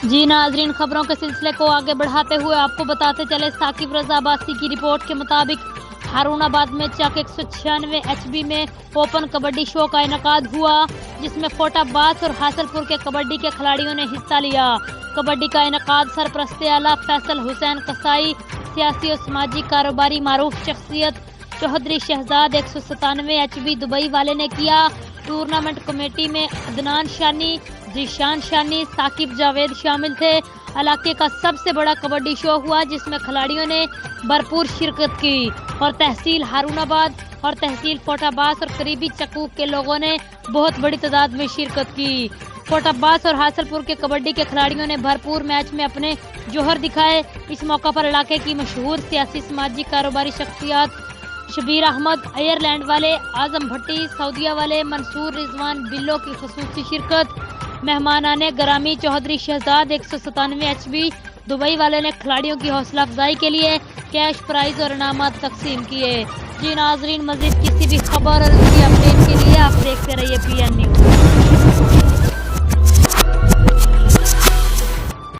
जी नाजरीन, खबरों के सिलसिले को आगे बढ़ाते हुए आपको बताते चले, साकिब रजा अब्बासी की रिपोर्ट के मुताबिक हारूनाबाद में चक 196 HB में ओपन कबड्डी शो का इनकाद हुआ, जिसमें फोटाबाज और हासलपुर के कबड्डी के खिलाड़ियों ने हिस्सा लिया। कबड्डी का इनकाद सरपरस्ते आला फैसल हुसैन कसाई, सियासी और समाजी कारोबारी मारूफ शख्सियत चौधरी शहजाद 197 HB दुबई वाले ने किया। टूर्नामेंट कमेटी में अदनान शानी, जीशान शानी, साकिब जावेद शामिल थे। इलाके का सबसे बड़ा कबड्डी शो हुआ, जिसमें खिलाड़ियों ने भरपूर शिरकत की और तहसील हारूनाबाद और तहसील फोटाबास और करीबी चकूक के लोगों ने बहुत बड़ी तादाद में शिरकत की। फोटाबास और हासलपुर के कबड्डी के खिलाड़ियों ने भरपूर मैच में अपने जोहर दिखाए। इस मौका पर इलाके की मशहूर सियासी समाजी कारोबारी शख्सियत शबीर अहमद, आयरलैंड वाले आजम भट्टी, सऊदीया वाले मंसूर रिजवान बिल्लो की खसूसी शिरकत। मेहमानाने ग्रामी चौधरी शहजाद 197 HB दुबई वाले ने खिलाड़ियों की हौसला अफजाई के लिए कैश प्राइज और इनामात तकसीम किए। जी नाजरीन, मजीद किसी भी खबर और उसकी अपडेट के लिए आप देखते रहिए PN न्यूज़।